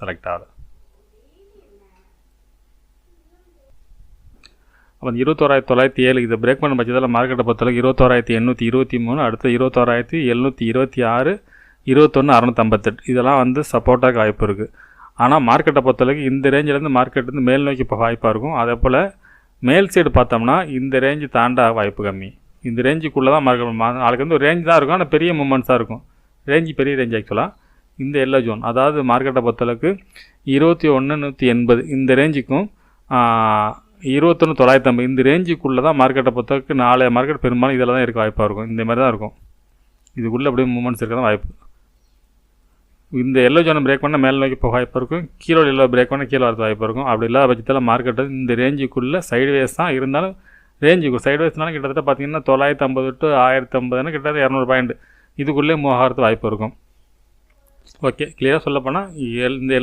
Select ஆகுது. அப்போ 21,907 இதை பிரேக் பண்ண பட்சத்தில் மார்க்கெட்டை பொறுத்தளவுக்கு 21,823, அடுத்து 21,726, 21,658 இதெல்லாம் சப்போர்ட்டாக வாய்ப்பு இருக்குது. ஆனால் மார்க்கெட்டை பொறுத்தளவுக்கு இந்த ரேஞ்சிலேருந்து மார்க்கெட் மேல் நோக்கி இப்போ வாய்ப்பாக இருக்கும். அதே போல் மேல் சைடு பார்த்தோம்னா இந்த ரேஞ்சு தாண்ட வாய்ப்பு கம்மி. இந்த ரேஞ்சுக்குள்ளே தான் மார்க்கெட் நாளைக்கு ஒரு ரேஞ்ச் தான் இருக்கும், ஆனால் பெரிய மூமெண்ட்ஸாக இருக்கும். ரேஞ்சு பெரிய ரேஞ்ச் ஆக்சுவலாக. இந்த எல்லோ ஜோன் அதாவது மார்க்கெட்டை பொறுத்தளவுக்கு 21,180 இந்த ரேஞ்சுக்கும் 21,950 இந்த ரேஞ்சுக்குள்ளே தான் மார்க்கெட்டை பொறுத்தளவுக்கு நாளைய மார்க்கெட் பெரும்பாலும் இதில் தான் இருக்க வாய்ப்பாக இருக்கும். இந்த மாதிரி தான் இருக்கும். இதுக்குள்ளே அப்படியே மூமெண்ட்ஸ் இருக்க தான் வாய்ப்பு. இந்த எல்லோ ஜோனை பிரேக் பண்ணால் மேலே நோக்கி இப்போ வாய்ப்பு இருக்கும், கீழே எல்லோ பிரேக் பண்ணால் கீழே வரது வாய்ப்பு இருக்கும். அப்படி இல்லாத பட்சத்தில் மார்க்கெட்டு இந்த ரேஞ்சுக்குள்ளே சைடுவேஸ் தான் இருந்தாலும் ரேஞ்சுக்கு சைடுவேஸ்னாலும் கிட்டத்தட்ட பார்த்தீங்கன்னா 950 to 1050 கிட்டத்தட்ட 200 பாயிண்ட் இதுக்குள்ளே மூவ் ஆகிறது வாய்ப்பு இருக்கும். ஓகே, கிளியராக சொல்லப்போனால் இந்த